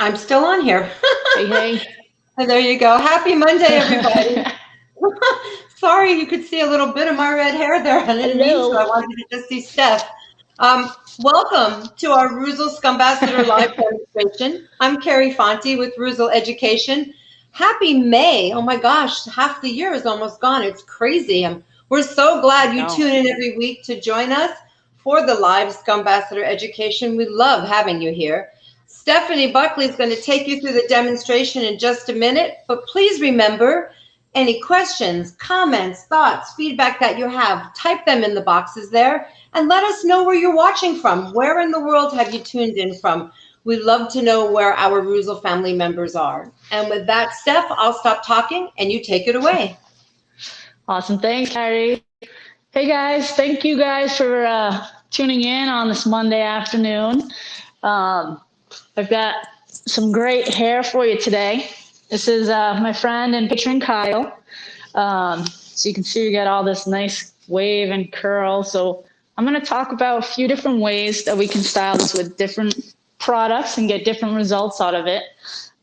I'm still on here. Hey, hey. And there you go. Happy Monday, everybody. Sorry, you could see a little bit of my red hair there. I didn't mean to. I Hello. wanted to just see Steph. Welcome to our Reuzel Scumbassador live demonstration. I'm Carrie Fonte with Reuzel Education. Happy May. Oh my gosh, half the year is almost gone. It's crazy. We're so glad you No. tune in every week to join us for the live Scumbassador Education. We love having you here. Stephanie Buckley is going to take you through the demonstration in just a minute, but please remember, any questions, comments, thoughts, feedback that you have, type them in the boxes there and let us know where you're watching from. Where in the world have you tuned in from? We'd love to know where our Reuzel family members are. And with that, Steph, I'll stop talking and you take it away. Awesome. Thanks, Carrie. Hey, guys. Thank you guys for tuning in on this Monday afternoon. I've got some great hair for you today. This is my friend and patron, Kyle. So you can see we got all this nice wave and curl. So I'm going to talk about a few different ways that we can style this with different products and get different results out of it.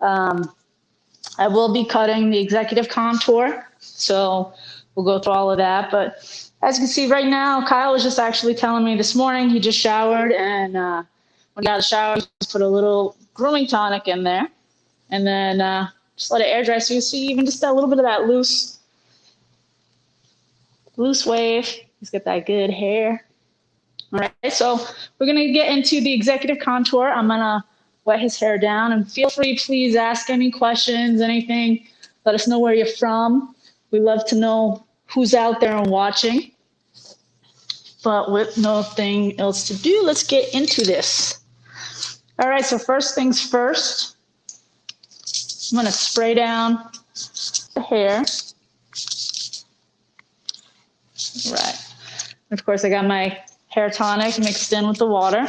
I will be cutting the executive contour, so we'll go through all of that. But as you can see right now, Kyle was just actually telling me this morning he just showered, and when he got out of the shower, he just put a little grooming tonic in there, and then just let it air dry. So you see even just a little bit of that loose wave. He's got that good hair. All right, so we're going to get into the executive contour. I'm going to wet his hair down, and feel free, please ask any questions, anything. Let us know where you're from. We love to know who's out there and watching. But with nothing else to do, let's get into this. All right, so first things first, I'm going to spray down the hair. All right. And of course, I got my hair tonic mixed in with the water,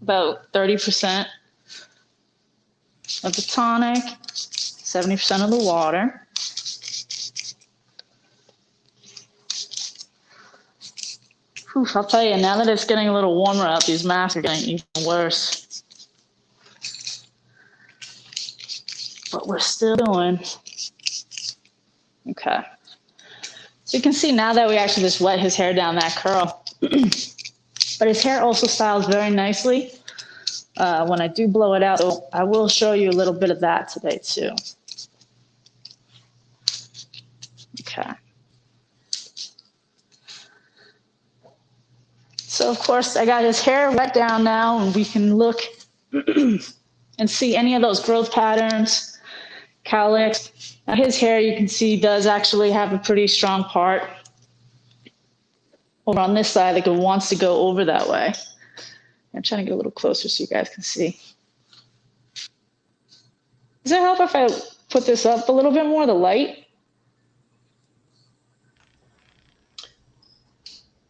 about 30% of the tonic, 70% of the water. Whew, I'll tell you, now that it's getting a little warmer out, these masks are getting even worse. But we're still doing. Okay. So you can see now that we actually just wet his hair down, that curl. But his hair also styles very nicely when I do blow it out. So I will show you a little bit of that today too. Okay. So of course I got his hair wet down now, and we can look and see any of those growth patterns, cowlicks. Now his hair, you can see, does actually have a pretty strong part over on this side that wants to go over that way. I'm trying to get a little closer so you guys can see. Does it help if I put this up a little bit more, the light?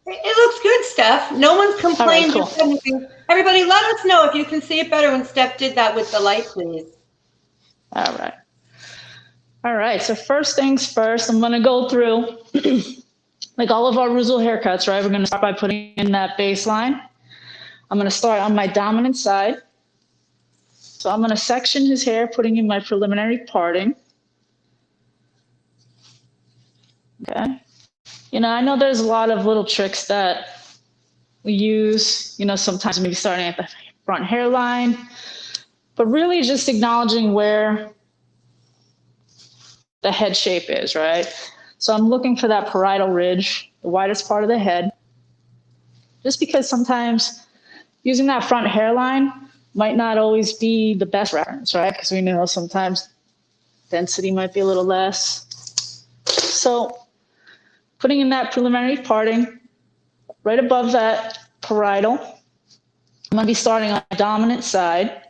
It looks good, Steph. No one's complained. All right, cool. Everybody, let us know if you can see it better when Steph did that with the light, please. All right. All right, so first things first, I'm going to go through, like all of our Reuzel haircuts, right? We're going to start by putting in that baseline. I'm going to start on my dominant side. So I'm going to section his hair, putting in my preliminary parting. Okay. You know, I know there's a lot of little tricks that we use, you know, sometimes maybe starting at the front hairline, but really just acknowledging where the head shape is, right? So I'm looking for that parietal ridge, the widest part of the head, just because sometimes using that front hairline might not always be the best reference, right? Because we know sometimes density might be a little less. So putting in that preliminary parting right above that parietal. I'm going to be starting on the dominant side,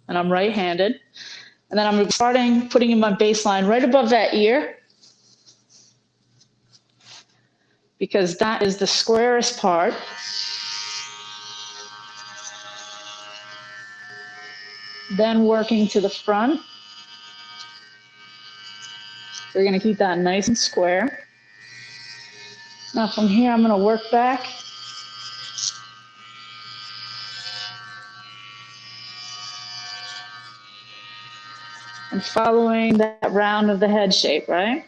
and I'm right-handed. And then I'm going to be starting putting in my baseline right above that ear, because that is the squarest part. Then working to the front. So we're going to keep that nice and square. Now from here, I'm going to work back and following that round of the head shape, right?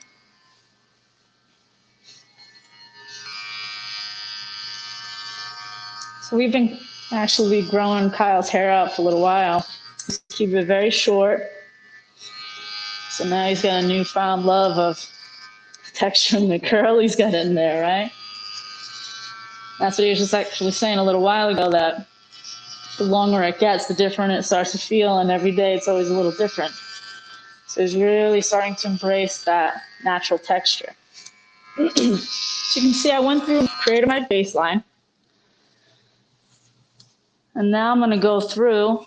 So we've been actually growing Kyle's hair out for a little while. Just keep it very short. So now he's got a newfound love of texture and the curl he's got in there, right? That's what he was just actually saying a little while ago, that the longer it gets, the different it starts to feel, and every day it's always a little different. So he's really starting to embrace that natural texture. So you can see I went through and created my baseline. And now I'm going to go through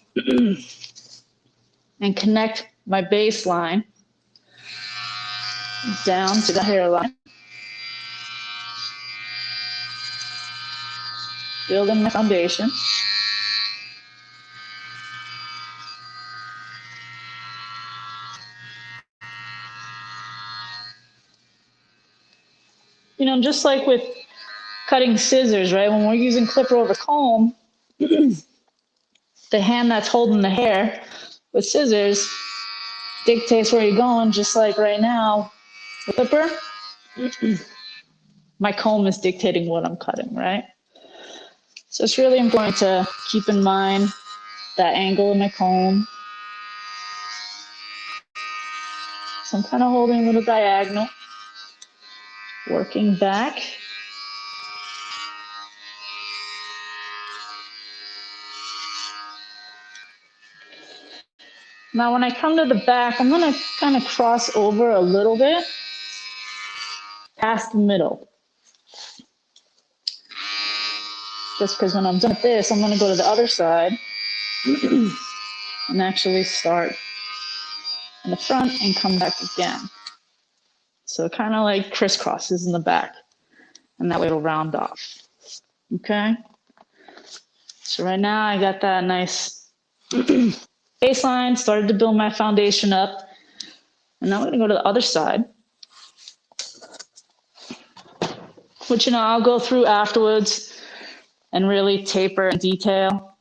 and connect my baseline down to the hairline. Building my foundation. You know, just like with cutting scissors, right? When we're using clipper over comb, the hand that's holding the hair with scissors dictates where you're going, just like right now, with clipper, my comb is dictating what I'm cutting, right? So it's really important to keep in mind that angle of my comb. So I'm kind of holding a little diagonal, working back. Now when I come to the back, I'm going to kind of cross over a little bit past the middle. Just because when I'm done with this, I'm going to go to the other side and actually start in the front and come back again. So it kind of like crisscrosses in the back, and that way it'll round off. Okay? So right now I got that nice baseline, started to build my foundation up, and now we're going to go to the other side, which, you know, I'll go through afterwards and really taper and detail.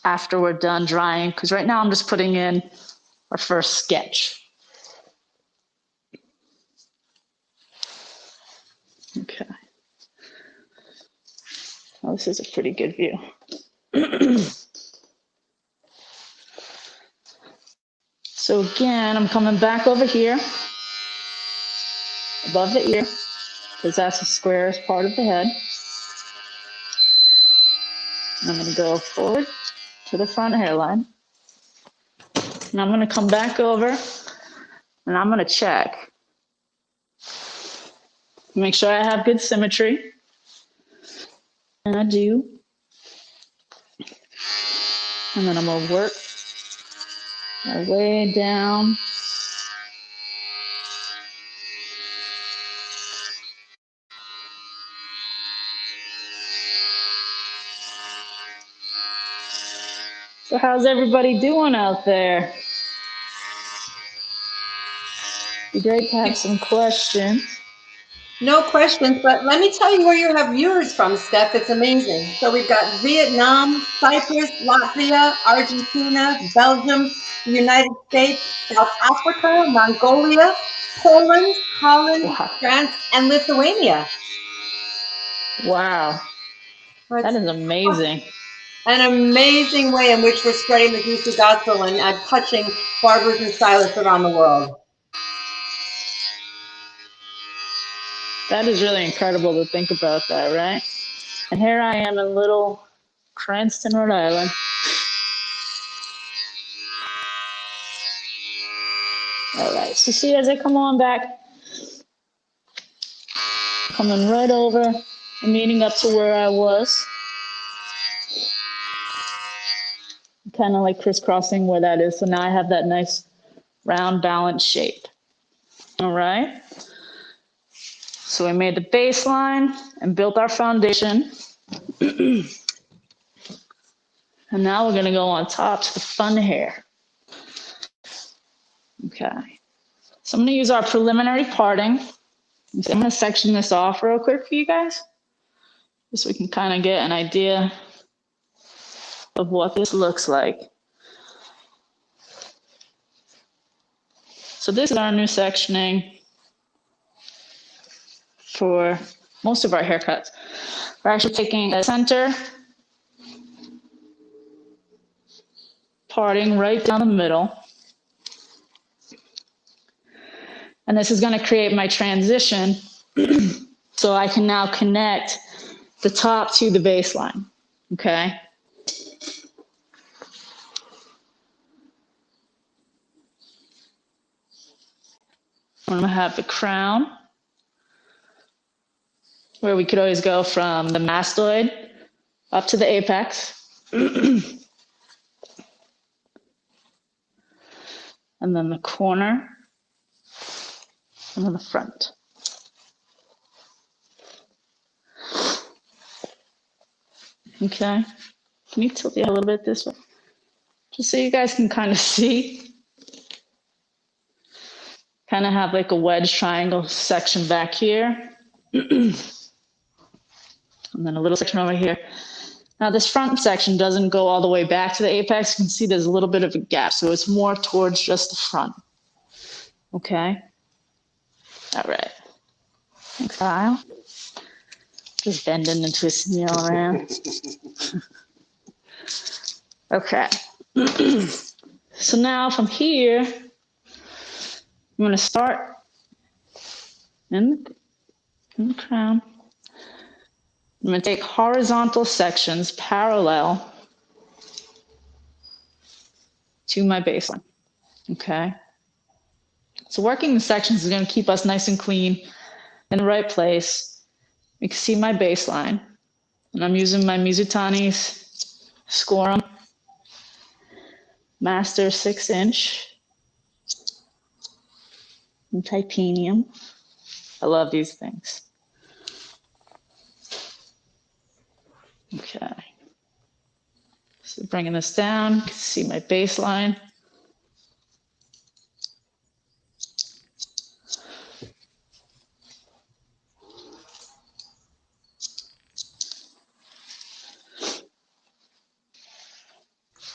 After we're done drying, because right now I'm just putting in our first sketch. Okay. Well, this is a pretty good view. So again, I'm coming back over here, above the ear, because that's the squarest part of the head. And I'm going to go forward to the front hairline. And I'm going to come back over, and I'm going to check. Make sure I have good symmetry. And I do. And then I'm going to work my way down. So how's everybody doing out there? Be great to have some questions. No questions, but let me tell you where you have viewers from, Steph. It's amazing. So we've got Vietnam, Cyprus, Latvia, Argentina, Belgium, the United States, South Africa, Mongolia, Poland, Holland, France, and Lithuania. Wow. That is amazing. An amazing way in which we're spreading the Goosey Gospel and touching barbers and stylists around the world. That is really incredible to think about that, right? And here I am in little Cranston, Rhode Island. All right, so see as I come on back, coming right over and meeting up to where I was. Kind of like crisscrossing where that is. So now I have that nice round balanced shape. All right. So we made the baseline and built our foundation. And now we're going to go on top to the fun hair. Okay. So I'm going to use our preliminary parting. I'm going to section this off real quick for you guys, just so we can kind of get an idea of what this looks like. So this is our new sectioning for most of our haircuts. We're actually taking a center, parting right down the middle. And this is going to create my transition so I can now connect the top to the baseline, okay? I'm going to have the crown, where we could always go from the mastoid up to the apex. And then the corner, and then the front. Okay, can you tilt it a little bit this way? Just so you guys can kind of see. Kind of have like a wedge triangle section back here. And then a little section over here. Now this front section doesn't go all the way back to the apex. You can see there's a little bit of a gap, so it's more towards just the front. Okay. All right. Thanks, Kyle. Just bending and twisting you all around. Okay. So now from here, I'm going to start in the crown. I'm going to take horizontal sections parallel to my baseline. Okay. So working the sections is going to keep us nice and clean in the right place. You can see my baseline. And I'm using my Mizutani's Scorum Master 6-inch in titanium. I love these things. Okay. So bringing this down, you can see my baseline.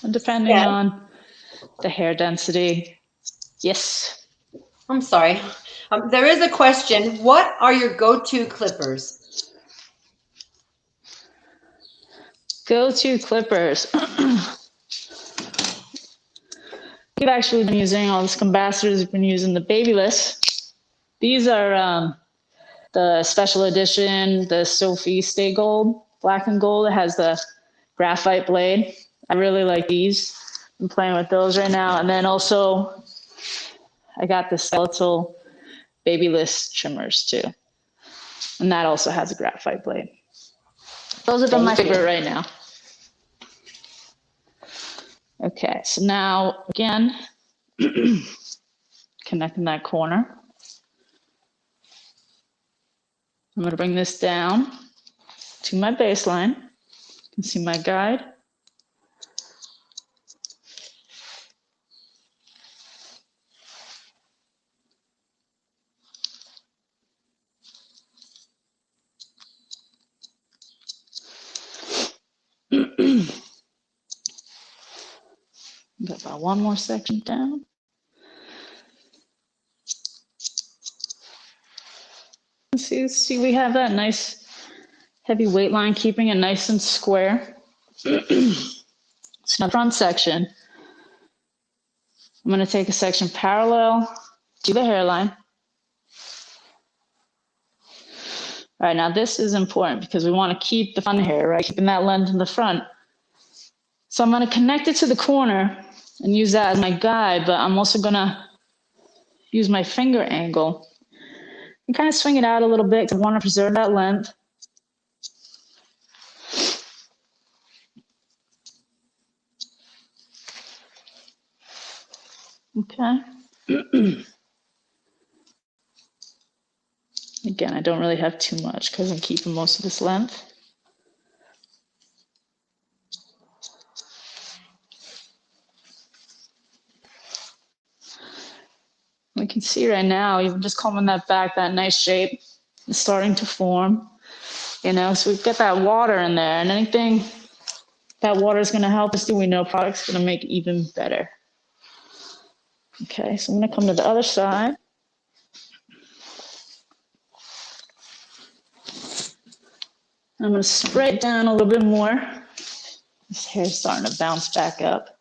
And depending on the hair density, yes. I'm sorry. There is a question. What are your go-to clippers? Go-to clippers. We've actually been using all the Scumbassadors. We've been using the Babyless. These are the special edition, the Sophie Stay Gold, black and gold. It has the graphite blade. I really like these. I'm playing with those right now. And then also, I got the skeletal Babyless trimmers too. And that also has a graphite blade. Those have been my favorite right now. Okay, so now again, connecting that corner. I'm going to bring this down to my baseline. You can see my guide. Got about one more section down. See, we have that nice heavy weight line, keeping it nice and square. So now front section, I'm going to take a section parallel to the hairline. All right, now this is important because we want to keep the front hair, right? Keeping that length in the front. So I'm going to connect it to the corner and use that as my guide, but I'm also going to use my finger angle and kind of swing it out a little bit because I want to preserve that length. Okay. Again, I don't really have too much because I'm keeping most of this length. We can see right now, even just combing that back, that nice shape is starting to form. You know, so we've got that water in there, and anything that water is going to help us do, we know product's going to make it even better. Okay, so I'm going to come to the other side. I'm going to spray it down a little bit more. This hair's starting to bounce back up.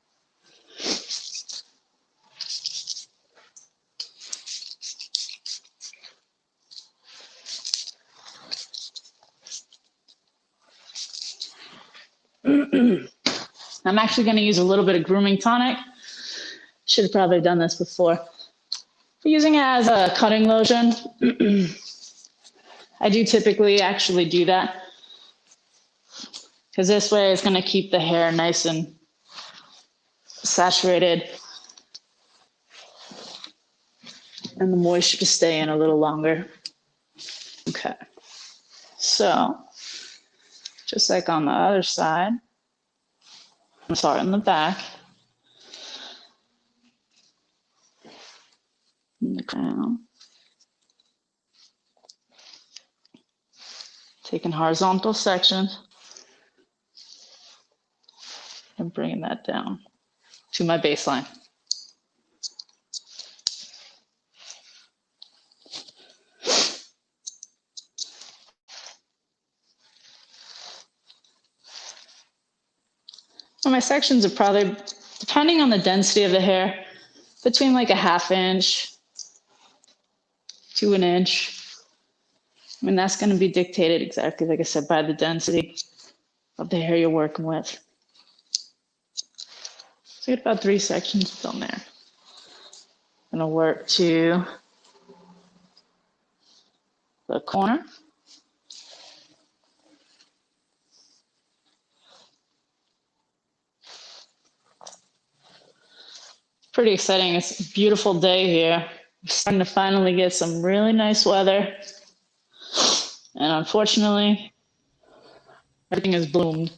I'm actually going to use a little bit of grooming tonic. Should have probably done this before. For using it as a cutting lotion, I do typically actually do that because this way it's going to keep the hair nice and saturated and the moisture to stay in a little longer. Okay, so just like on the other side, I'm sorry, in the back, in the crown, taking horizontal sections and bringing that down to my baseline. And my sections are probably, depending on the density of the hair, between like a 1/2 inch to an inch. I mean, that's going to be dictated exactly, like I said, by the density of the hair you're working with. So you get about 3 sections done there. I'm going to work to the corner. Pretty exciting. It's a beautiful day here. We're starting to finally get some really nice weather. And unfortunately, everything has bloomed.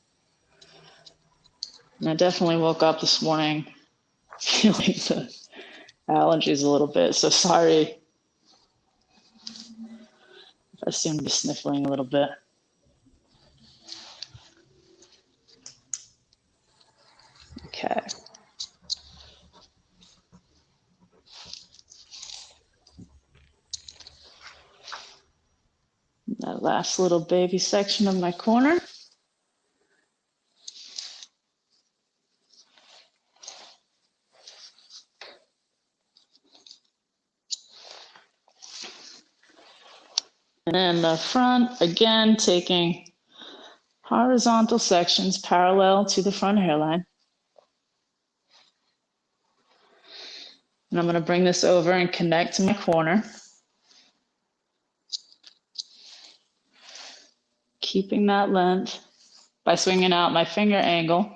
And I definitely woke up this morning feeling the allergies a little bit. So sorry if I seem to be sniffling a little bit. Okay. That last little baby section of my corner. And then the front, again, taking horizontal sections parallel to the front hairline. And I'm going to bring this over and connect to my corner. Keeping that length by swinging out my finger angle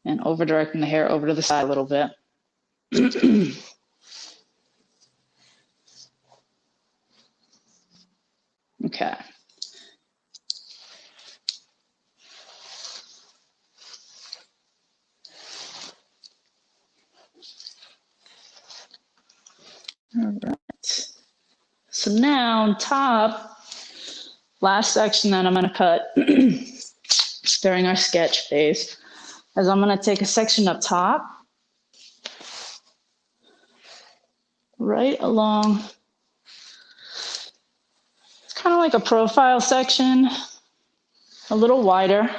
and over directing the hair over to the side a little bit. Okay. All right. So now on top, last section that I'm going to cut during our sketch phase is I'm going to take a section up top, right along. It's kind of like a profile section, a little wider,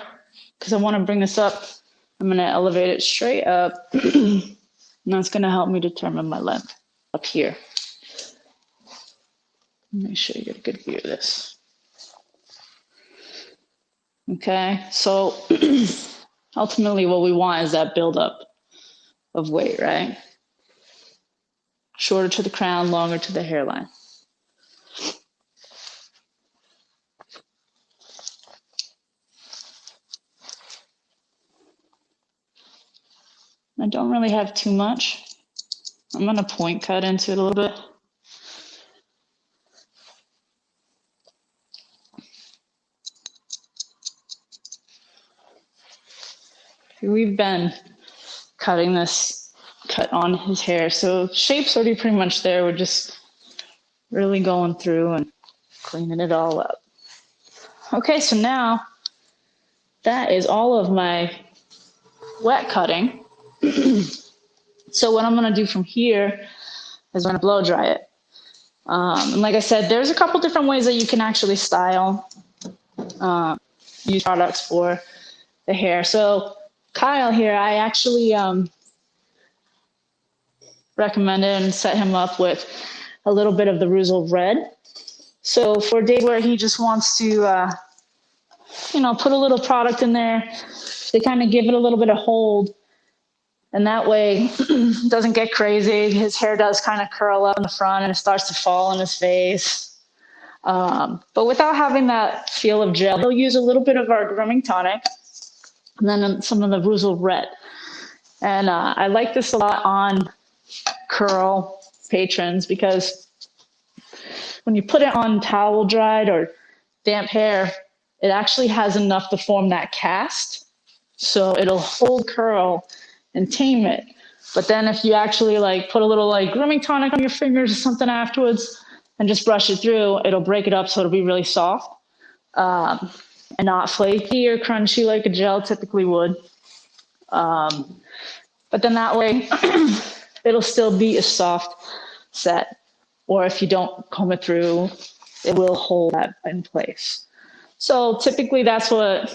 because I want to bring this up. I'm going to elevate it straight up, and that's going to help me determine my length up here. Make sure you get a good view of this. Okay, so ultimately what we want is that buildup of weight, right? Shorter to the crown, longer to the hairline. I don't really have too much. I'm going to point cut into it a little bit. We've been cutting this cut on his hair, so shape's already pretty much there. We're just really going through and cleaning it all up. Okay, so now that is all of my wet cutting. So what I'm going to do from here is I'm going to blow dry it. And like I said, there's a couple different ways that you can actually style, use products for the hair. So Kyle here, I actually recommended and set him up with a little bit of the Reuzel red. So for days where he just wants to, put a little product in there to kind of give it a little bit of hold. And that way it doesn't get crazy. His hair does kind of curl up in the front and it starts to fall on his face. But without having that feel of gel, he'll use a little bit of our grooming tonic and then some of the Reuzel red. And I like this a lot on curl patrons because when you put it on towel dried or damp hair, it actually has enough to form that cast. So it'll hold curl and tame it. But then if you actually put a little grooming tonic on your fingers or something afterwards and just brush it through, it'll break it up so it'll be really soft and not flaky or crunchy like a gel typically would. But then that way it'll still be a soft set. Or if you don't comb it through, it will hold that in place. So typically that's what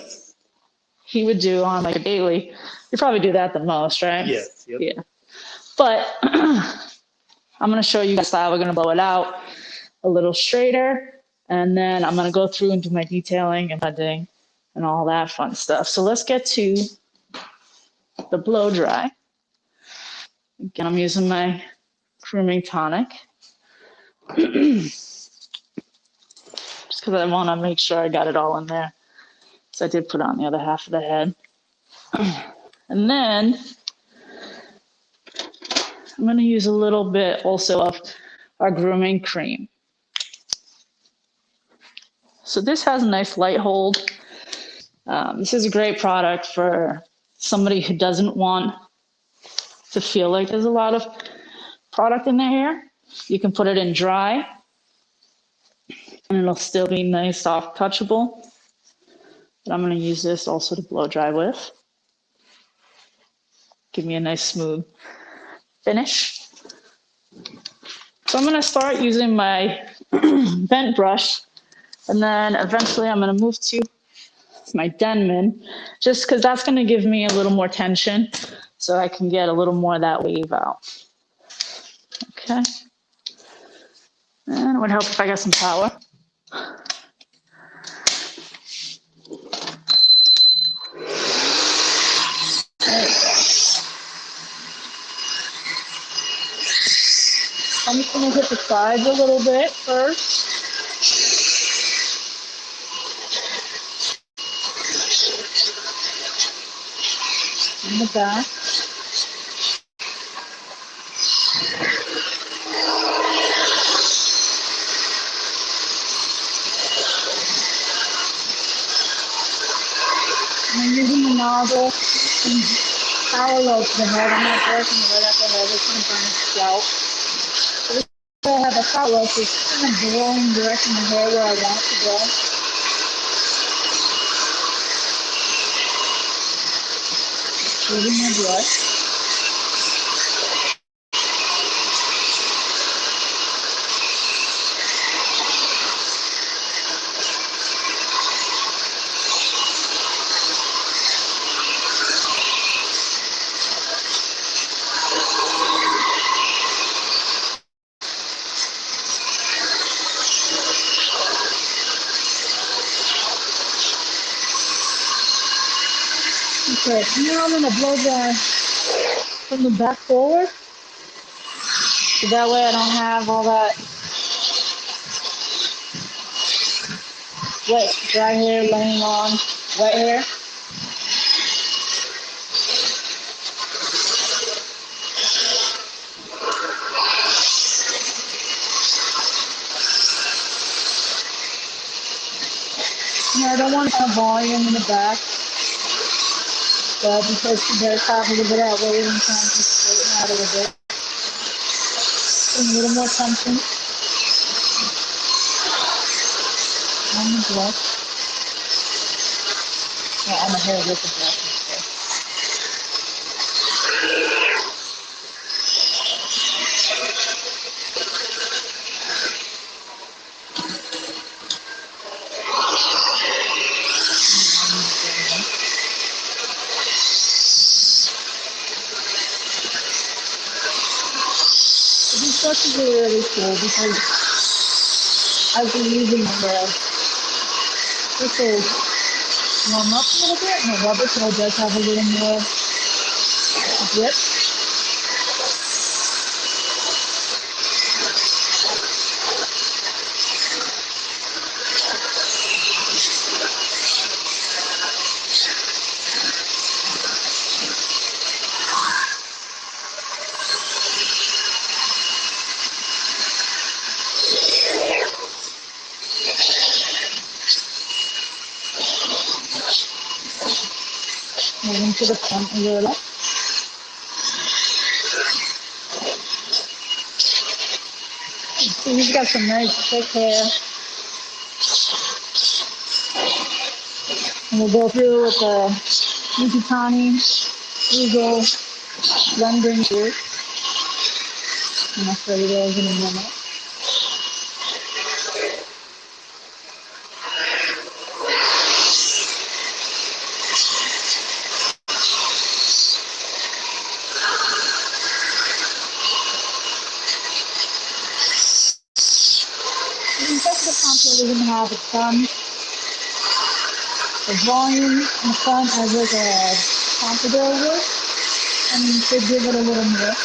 he would do on a daily. You probably do that the most, right? Yes. Yep. Yeah. But I'm going to show you guys how we're going to blow it out a little straighter. And then I'm going to go through and do my detailing and blending and all that fun stuff. So let's get to the blow dry. Again, I'm using my grooming tonic. Just because I want to make sure I got it all in there. So I did put on the other half of the head. And then I'm going to use a little bit also of our grooming cream. So this has a nice light hold. This is a great product for somebody who doesn't want to feel like there's a lot of product in their hair. You can put it in dry and it'll still be nice, soft, touchable. But I'm going to use this also to blow dry with. Give me a nice smooth finish. So I'm going to start using my bent brush, and then eventually I'm going to move to my Denman, just because that's going to give me a little more tension so I can get a little more of that wave out. Okay. And it would help if I got some power. I'm just going to hit the sides a little bit first. In the back. And I'm using the nozzle parallel to the head. I'm not working right at the head. It's going to burn the scalp. I have a hot rope that's kind of blowing direction the hair where I want it to go. Using my brush. Okay, now I'm going to blow dry from the back forward. So that way I don't have all that wet, dry hair laying on wet hair. Now I don't want to have volume in the back. Because she does have a little bit of wave and trying to straighten out a little bit. Putting a little more tension on the brush. on the hair with the brush. These brushes are really cool because I've been using them. This will warm up a little bit, and the rubber tool does have a little more grip. Moving to the front a little. So he's got some nice thick hair. And we'll go through with the Mikitani Reuzel blending here. And I'll show you those in a minute. The executive contour doesn't have a ton of volume in the front as like a contour would, and you should give it a little more.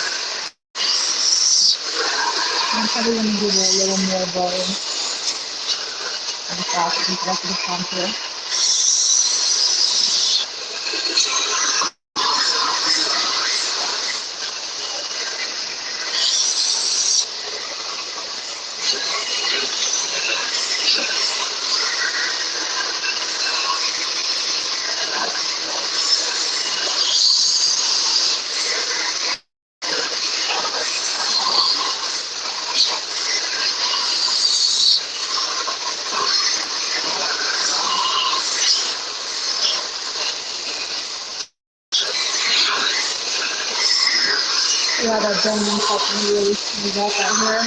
I'm probably going to give it a little more volume in the top of the executive contour. Yeah, that bending helped me really smooth out that hair.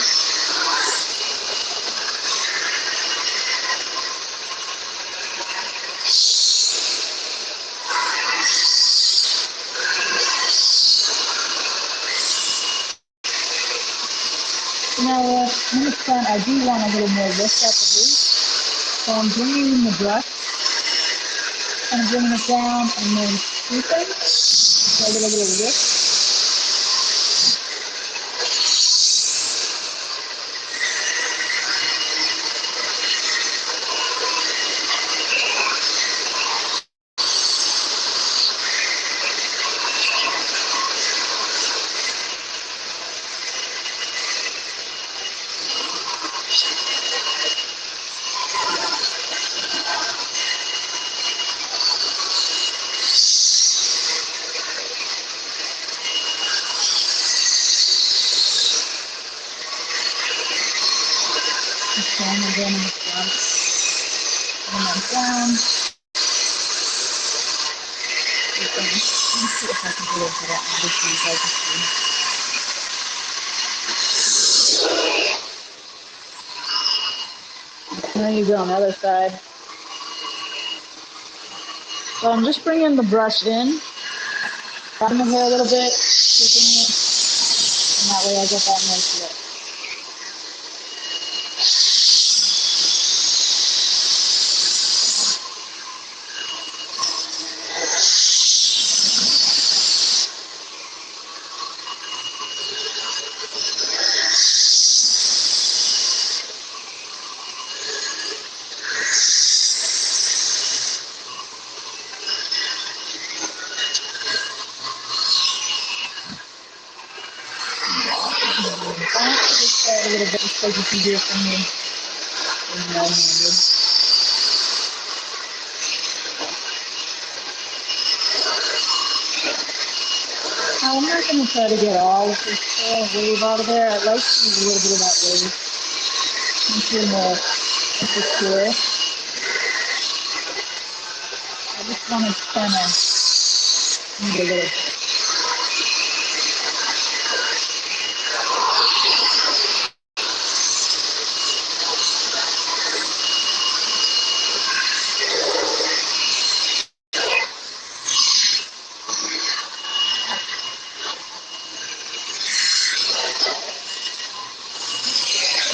Now, in the front, I do want a little more lift at the root. So I'm bringing in the brush, and bringing it down, and then scooping. So a little bit of lift. Again in the front, and then down. Let me see if I can do it better on this one, so I can see. There you go on the other side. So I'm just bringing the brush in, cutting the hair a little bit, keeping it, and that way I get that nice look. A little bit just so you can hear from me. Now, I'm not going to try to get all of this wave out of there. I'd like to use a little bit of that wave into more into here. I just want to kind of move it a little bit.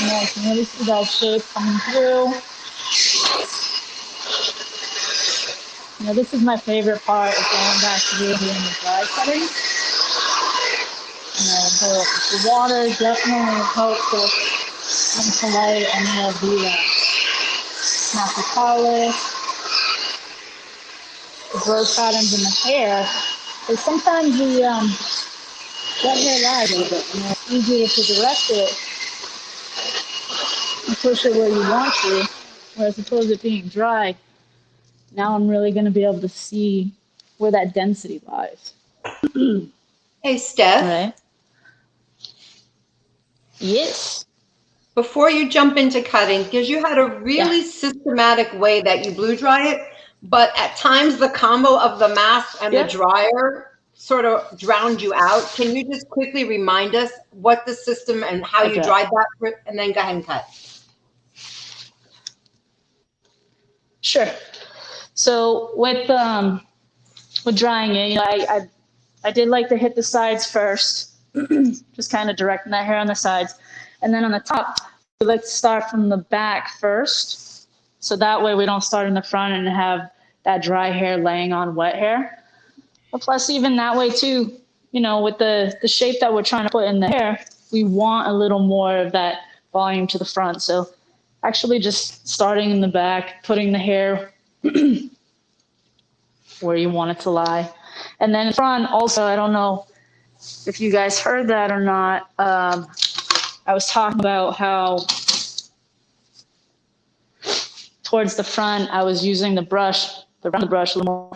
Yeah, you can really see that shape coming through. This is my favorite part of going back to doing the dry cutting. The water definitely helps with insulate any of the snappy polish, the growth patterns in the hair. But sometimes the wet hair lies a little bit. It's easier to direct it and push it where you want to, whereas opposed to it being dry, now I'm really going to be able to see where that density lies. Hey, Steph. Right. Yes. Before you jump into cutting, because you had a really systematic way that you blew dry it, but at times the combo of the mask and the dryer sort of drowned you out. Can you just quickly remind us what the system and how you dried that, and then go ahead and cut? Sure. So with drying it, I did like to hit the sides first, just kind of directing that hair on the sides, and then on the top, we like to start from the back first, so that way we don't start in the front and have that dry hair laying on wet hair. But plus, even that way too, with the shape that we're trying to put in the hair, we want a little more of that volume to the front. So actually just starting in the back, putting the hair where you want it to lie. And then in front also, I don't know if you guys heard that or not, I was talking about how towards the front, I was using the brush a little more,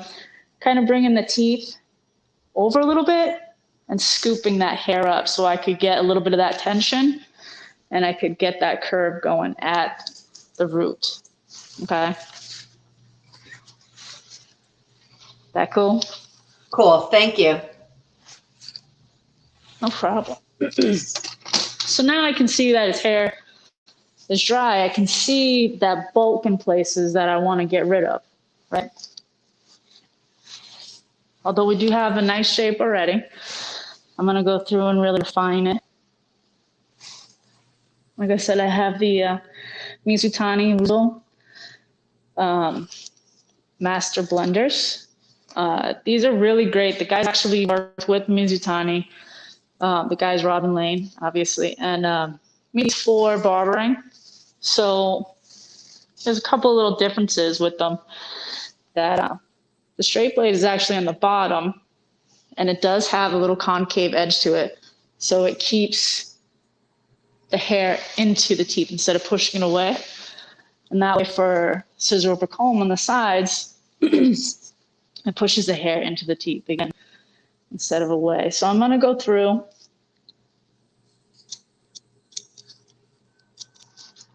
kind of bringing the teeth over a little bit and scooping that hair up so I could get a little bit of that tension and I could get that curve going at the root. Okay. That cool? Cool. Thank you. No problem. So now I can see that his hair is dry. I can see that bulk in places that I want to get rid of, right? Although we do have a nice shape already, I'm going to go through and really refine it. Like I said, I have the Mizutani Reuzel Master Blenders. These are really great. The guys actually worked with Mizutani. The guy's Robin Lane, obviously, and maybe for barbering. So there's a couple little differences with them. That the straight blade is actually on the bottom, and it does have a little concave edge to it, so it keeps the hair into the teeth instead of pushing it away. And that way, for scissor over comb on the sides, it pushes the hair into the teeth again instead of away. So I'm going to go through.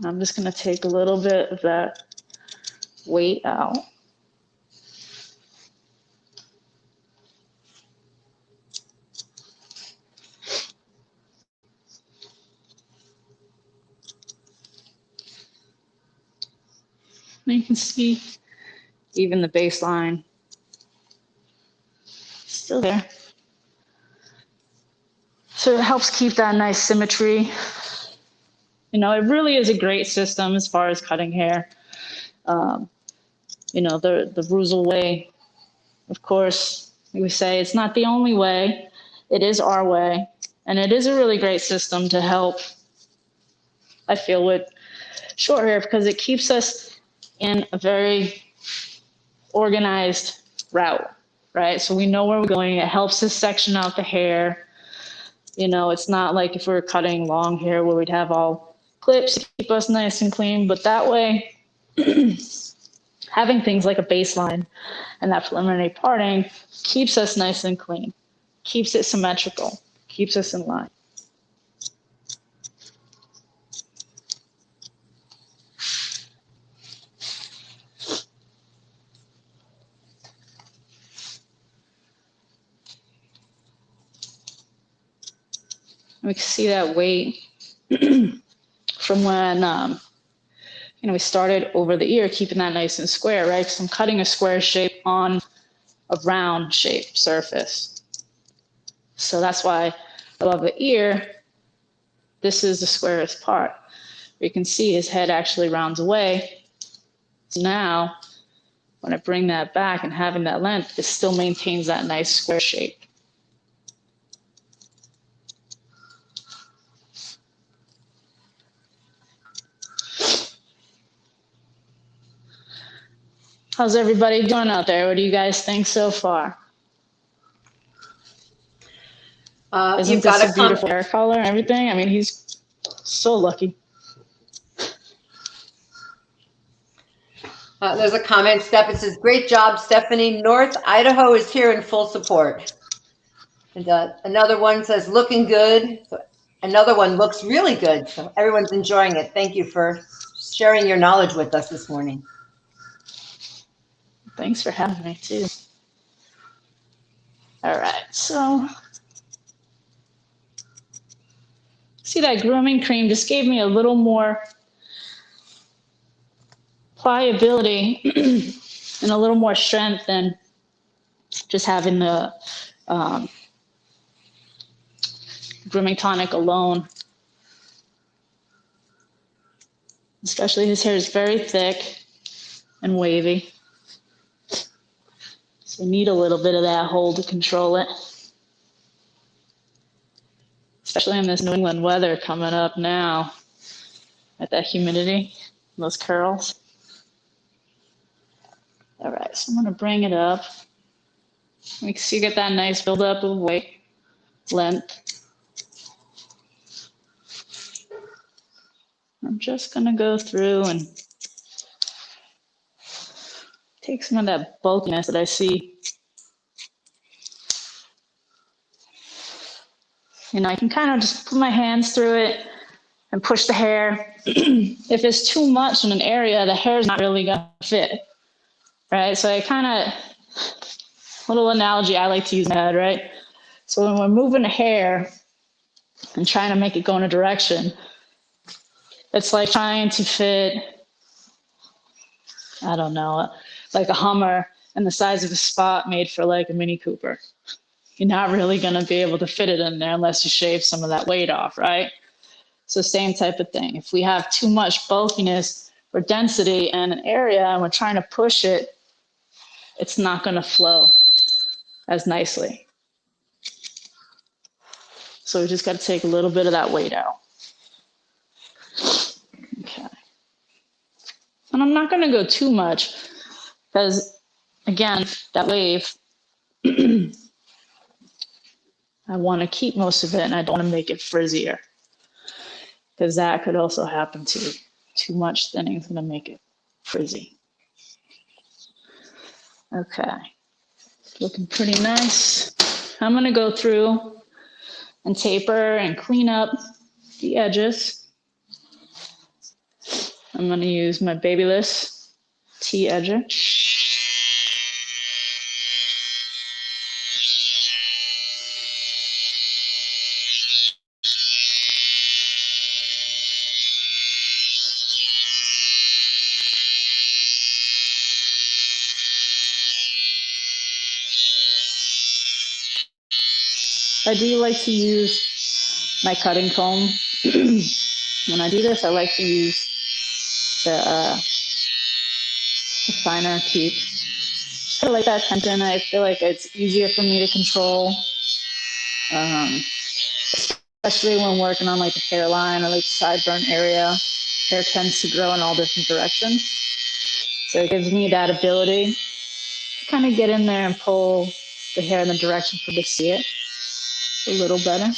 I'm just going to take a little bit of that weight out. And you can see even the baseline still there. So it helps keep that nice symmetry. It really is a great system as far as cutting hair. The Reuzel way, of course, we say it's not the only way. It is our way. And it is a really great system to help, I feel, with short hair because it keeps us in a very organized route, right? So we know where we're going. It helps us section out the hair. It's not like if we were cutting long hair where we'd have all clips to keep us nice and clean, but that way, having things like a baseline and that preliminary parting keeps us nice and clean, keeps it symmetrical, keeps us in line. We can see that weight from when, we started over the ear, keeping that nice and square, right? Because I'm cutting a square shape on a round shape surface. So that's why above the ear, this is the squarest part. You can see his head actually rounds away. So now, when I bring that back and having that length, it still maintains that nice square shape. How's everybody doing out there? What do you guys think so far? Isn't this a beautiful hair color and everything? I mean, he's so lucky. There's a comment, Steph. It says, great job, Stephanie. North Idaho is here in full support. And another one says, looking good. Another one looks really good. So everyone's enjoying it. Thank you for sharing your knowledge with us this morning. Thanks for having me, too. All right, so see that grooming cream just gave me a little more pliability and a little more strength than just having the grooming tonic alone. Especially his hair is very thick and wavy. So you need a little bit of that hold to control it. Especially in this New England weather coming up now, at that humidity, those curls. All right, so I'm gonna bring it up. You can see you get that nice buildup of weight, length. I'm just gonna go through and take some of that bulkiness that I see. I can kind of just put my hands through it and push the hair. If it's too much in an area, the hair is not really gonna fit, right? So I kind of, little analogy I like to use in my head, right? So when we're moving the hair and trying to make it go in a direction, it's like trying to fit, I don't know, like a Hummer in the size of a spot made for like a Mini Cooper. You're not really going to be able to fit it in there unless you shave some of that weight off, right? So same type of thing. If we have too much bulkiness or density in an area and we're trying to push it, it's not going to flow as nicely. So we just got to take a little bit of that weight out. Okay. And I'm not going to go too much because, again, that wave, I want to keep most of it and I don't want to make it frizzier because that could also happen too. Too much thinning is going to make it frizzy. Okay. Looking pretty nice. I'm going to go through and taper and clean up the edges. I'm going to use my Babyless T-Edger. I do like to use my cutting comb. When I do this, I like to use the finer tip. I like that tension. I feel like it's easier for me to control, especially when working on like the hairline or like the sideburn area. Hair tends to grow in all different directions. So it gives me that ability to kind of get in there and pull the hair in the direction for me to see it a little better.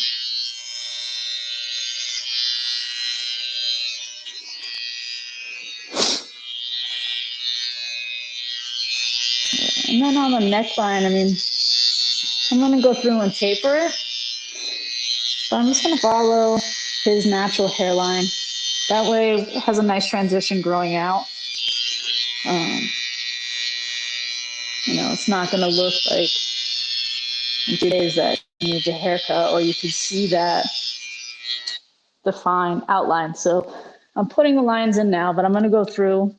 And then on the neckline, I mean, I'm going to go through and taper it. But I'm just going to follow his natural hairline. That way it has a nice transition growing out. It's not going to look like in 2 days that you need a haircut, or you can see that define outline. So I'm putting the lines in now, but I'm going to go through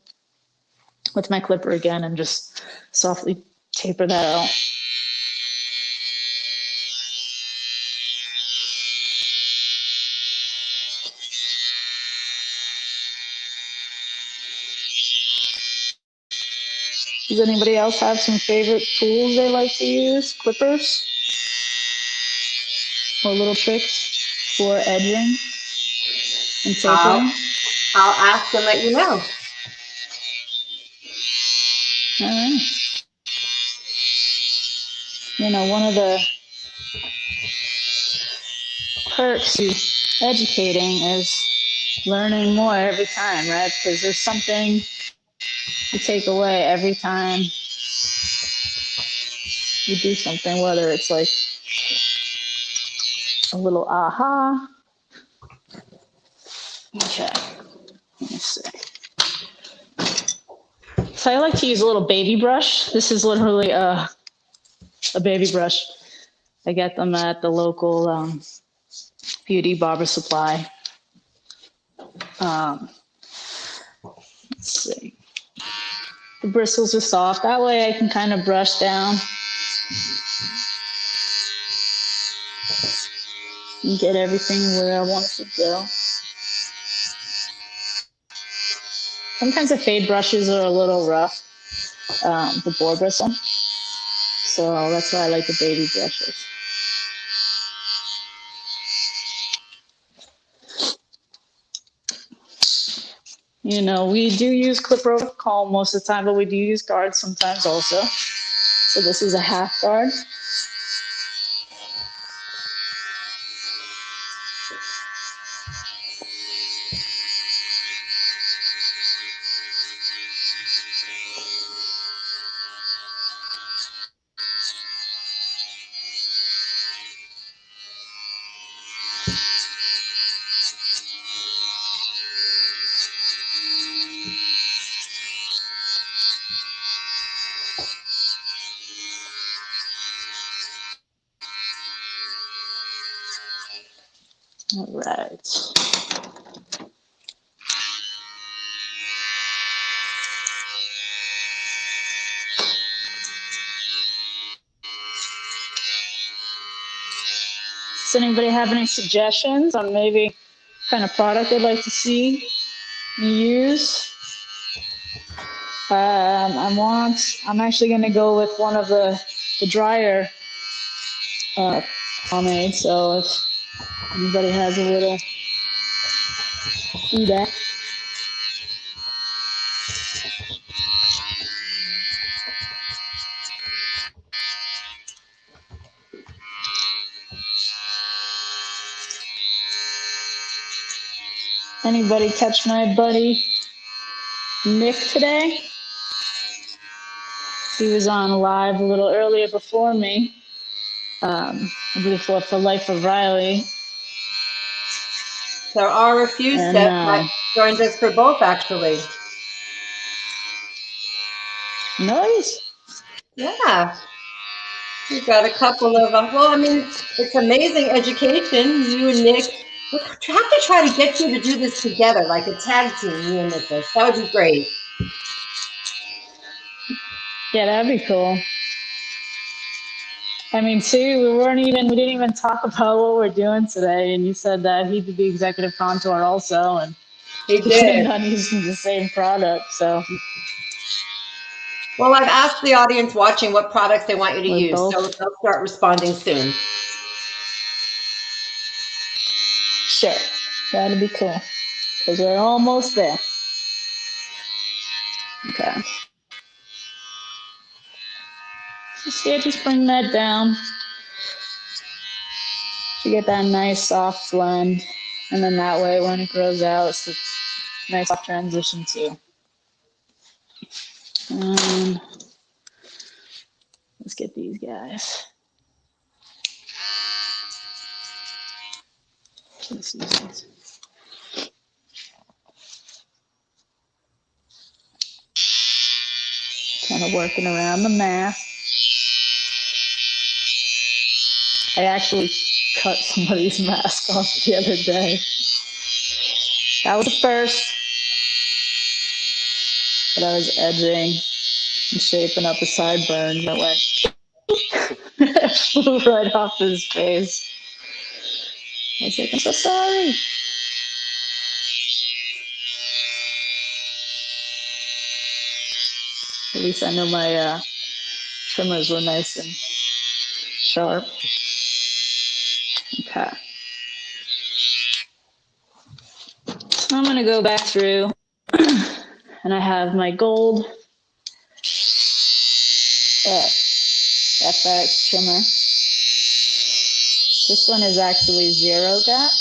with my clipper again and just softly taper that out. Does anybody else have some favorite tools they like to use? Clippers? Or little tricks for edging and tapering? I'll ask and let you know. All right. You know, one of the perks of educating is learning more every time, right? Because there's something you take away every time you do something, whether it's like a little aha. Okay, let me see. So I like to use a little baby brush. This is literally a baby brush. I get them at the local beauty barber supply. Let's see. The bristles are soft. That way I can kind of brush down and get everything where I want it to go. Sometimes the fade brushes are a little rough, the boar bristle. So that's why I like the baby brushes. You know, we do use clipper over comb most of the time, but we do use guards sometimes also. So this is a half guard. All right. Does anybody have any suggestions on maybe kind of product they'd like to see me use? I'm actually going to go with one of the dryer pomade. So if anybody has a little feedback. Anybody catch my buddy Nick today? He was on live a little earlier before me. I believe for Life of Riley. There are a few that joined us for both, actually. Nice. Yeah. We've got a couple of, well, I mean, it's amazing education. You and Nick, we have to try to get you to do this together, like a tag team, you and Nicholas. That would be great. Yeah, that'd be cool. I mean, see, we didn't even talk about what we're doing today, and you said that he did the executive contour also, and he did. Not using the same product, so. Well, I've asked the audience watching what products they want you to use, so they'll start responding soon. Sure, that'd be cool, because we're almost there. Okay. Just bring that down to get that nice soft blend, and then that way when it grows out, it's a nice soft transition too. Let's get these guys. Kind of working around the mask. I actually cut somebody's mask off the other day. That was the first. But I was edging and shaping up a sideburn that went flew right off his face. I was like, I'm so sorry. At least I know my trimmers were nice and sharp. Okay. I'm going to go back through and I have my gold FX trimmer. This one is actually 0 gap.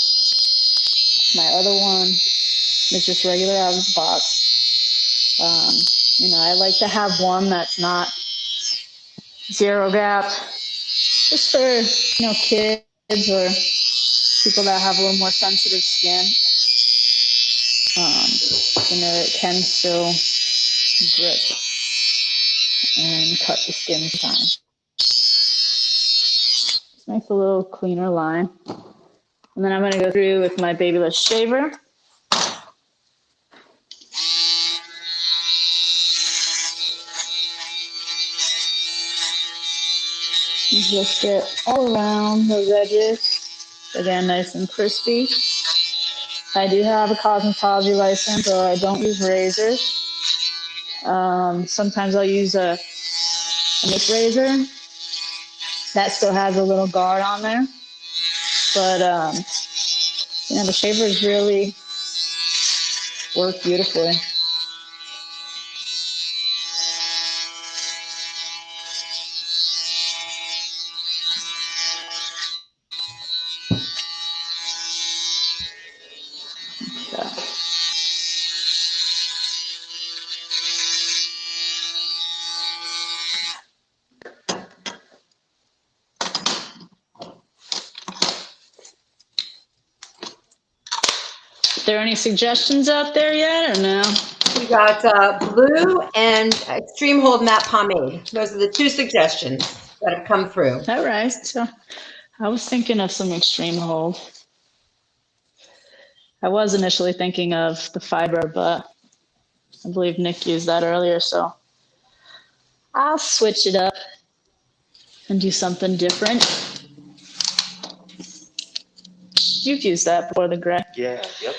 My other one is just regular out of the box. I like to have one that's not 0 gap, just for kids or people that have a little more sensitive skin. It can still grip and cut the skin sometimes. Nice a little cleaner line. And then I'm going to go through with my babyless shaver. And just get all around those edges. Again, nice and crispy. I do have a cosmetology license, so I don't use razors. Sometimes I'll use a nip razor. That still has a little guard on there. But, the shavers really work beautifully. Are there any suggestions out there yet or no? We got blue and extreme hold matte pomade. Those are the 2 suggestions that have come through. All right. So I was thinking of some extreme hold. I was initially thinking of the fiber, but I believe Nick used that earlier. So I'll switch it up and do something different. You've used that before, the gray. Yeah, yep.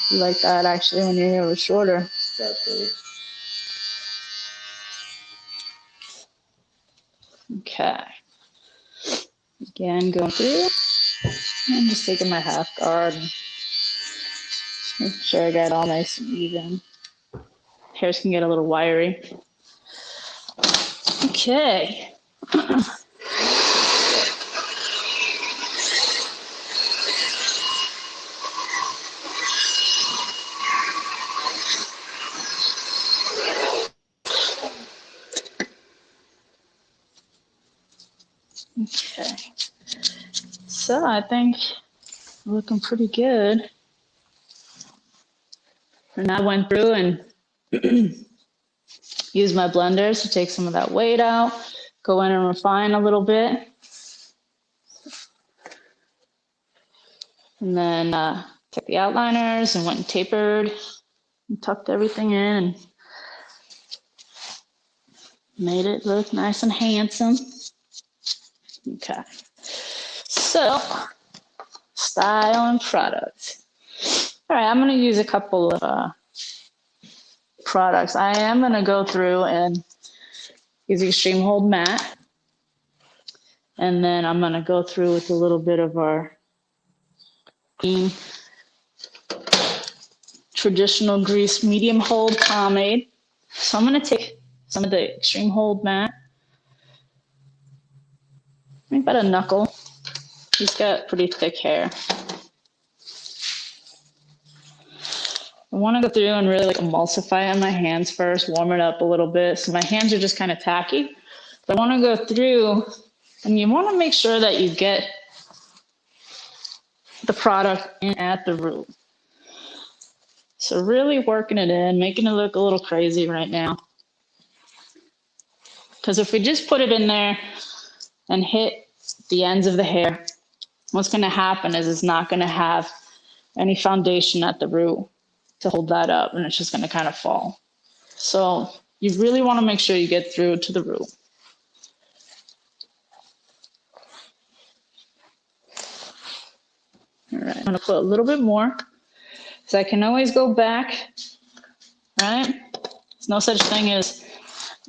You like that actually when your hair was shorter. Exactly. Okay. Again, going through. I'm just taking my half guard and make sure I got it all nice and even. Hairs can get a little wiry. Okay. Okay, so I think we're looking pretty good. And I went through and used my blenders to take some of that weight out, go in and refine a little bit. And then took the outliners and went and tapered and tucked everything in and made it look nice and handsome. Okay, so style and product. All right, I'm going to use a couple of products. I am going to go through and use the Extreme Hold Matte. And then I'm going to go through with a little bit of our traditional grease medium hold pomade. So I'm going to take some of the Extreme Hold Matte. Maybe about a knuckle. He's got pretty thick hair. I want to go through and really emulsify it on my hands first, warm it up a little bit. So my hands are just kind of tacky. But I want to go through, and you want to make sure that you get the product in at the root. So really working it in, making it look a little crazy right now. Because if we just put it in there and hit the ends of the hair, what's going to happen is it's not going to have any foundation at the root. to hold that up, and it's just going to kind of fall. So you really want to make sure you get through to the root. All right, I'm going to put a little bit more, so I can always go back, right? There's no such thing as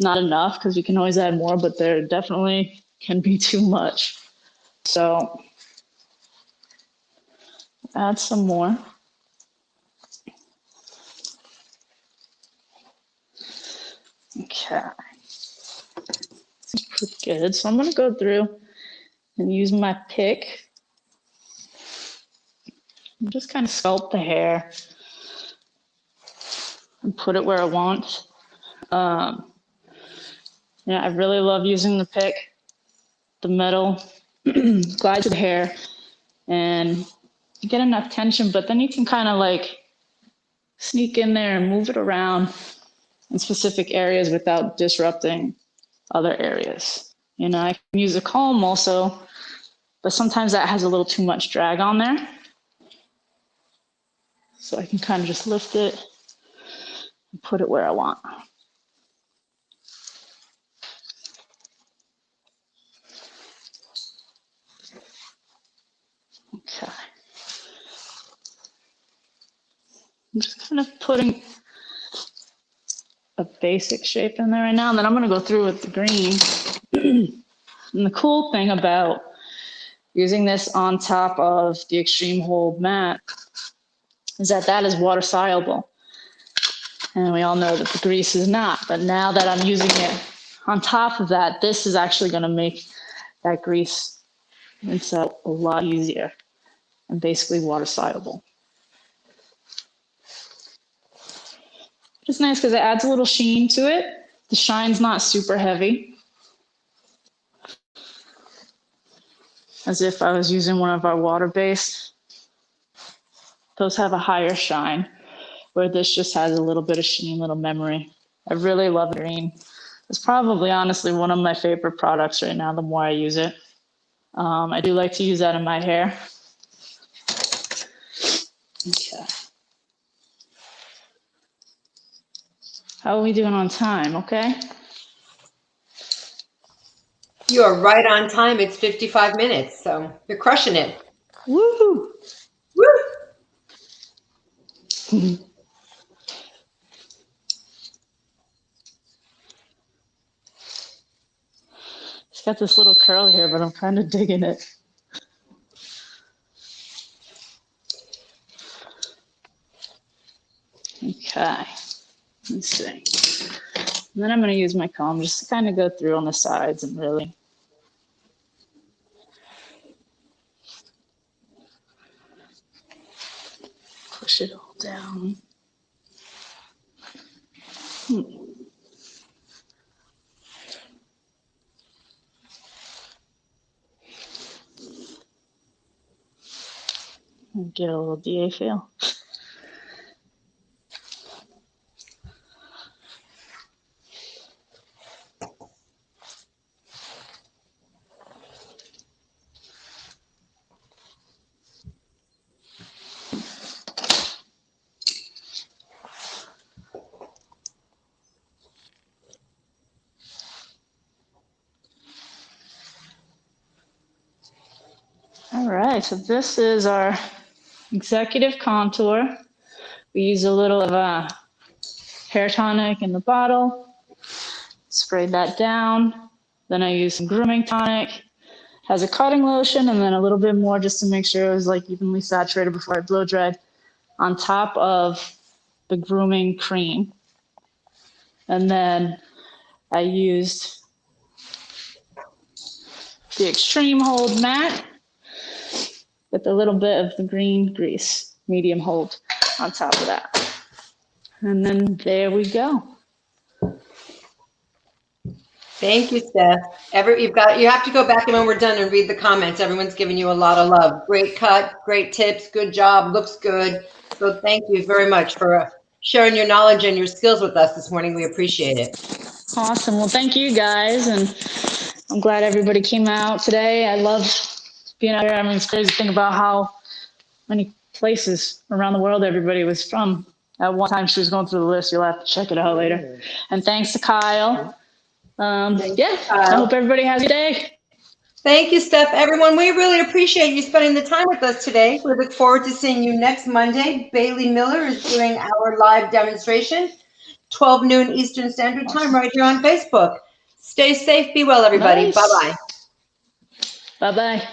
not enough, because you can always add more, but there definitely can be too much. So add some more. Okay, that's pretty good. So I'm going to go through and use my pick and just kind of sculpt the hair and put it where I want. Yeah, I really love using the pick. The metal glides the hair and you get enough tension, but then you can kind of like sneak in there and move it around in specific areas without disrupting other areas. You know, I can use a comb also, but sometimes that has a little too much drag on there. So I can kind of just lift it and put it where I want. Okay. I'm just kind of putting a basic shape in there right now, and then I'm going to go through with the green. And the cool thing about using this on top of the extreme hold mat is that that is water soluble. And we all know that the grease is not, but now that I'm using it on top of that, this is actually going to make that grease rinse out a lot easier and basically water soluble. It's nice because it adds a little sheen to it. The shine's not super heavy, as if I was using one of our water-based. Those have a higher shine, where this just has a little bit of sheen, little memory. I really love green. It's probably honestly one of my favorite products right now, the more I use it. I do like to use that in my hair. Okay. How are we doing on time, okay? You are right on time. It's 55 minutes, so you're crushing it. Woo! Woo! It's got this little curl here, but I'm kind of digging it. Okay, let's see. And then I'm going to use my comb just to kind of go through on the sides and really push it all down. And get a little DA feel. All right, so this is our executive contour. We use a little of a hair tonic in the bottle, sprayed that down. Then I use some grooming tonic, has a cutting lotion, and then a little bit more just to make sure it was like evenly saturated before I blow dried on top of the grooming cream. And then I used the extreme hold mat with a little bit of the green grease, medium hold on top of that. And then there we go. Thank you, Steph. You have to go back and when we're done and read the comments. Everyone's giving you a lot of love. Great cut, great tips, good job, looks good. So thank you very much for sharing your knowledge and your skills with us this morning. We appreciate it. Awesome. Well, thank you guys. And I'm glad everybody came out today. I love being out here. I mean, it's crazy to think about how many places around the world everybody was from. At one time she was going through the list. You'll have to check it out later. And thanks to Kyle. Yeah, I hope everybody has a good day. Thank you, Steph. Everyone, we really appreciate you spending the time with us today. We look forward to seeing you next Monday. Bailey Miller is doing our live demonstration, 12 noon Eastern Standard Time, right here on Facebook. Stay safe. Be well, everybody. Nice. Bye-bye. Bye-bye.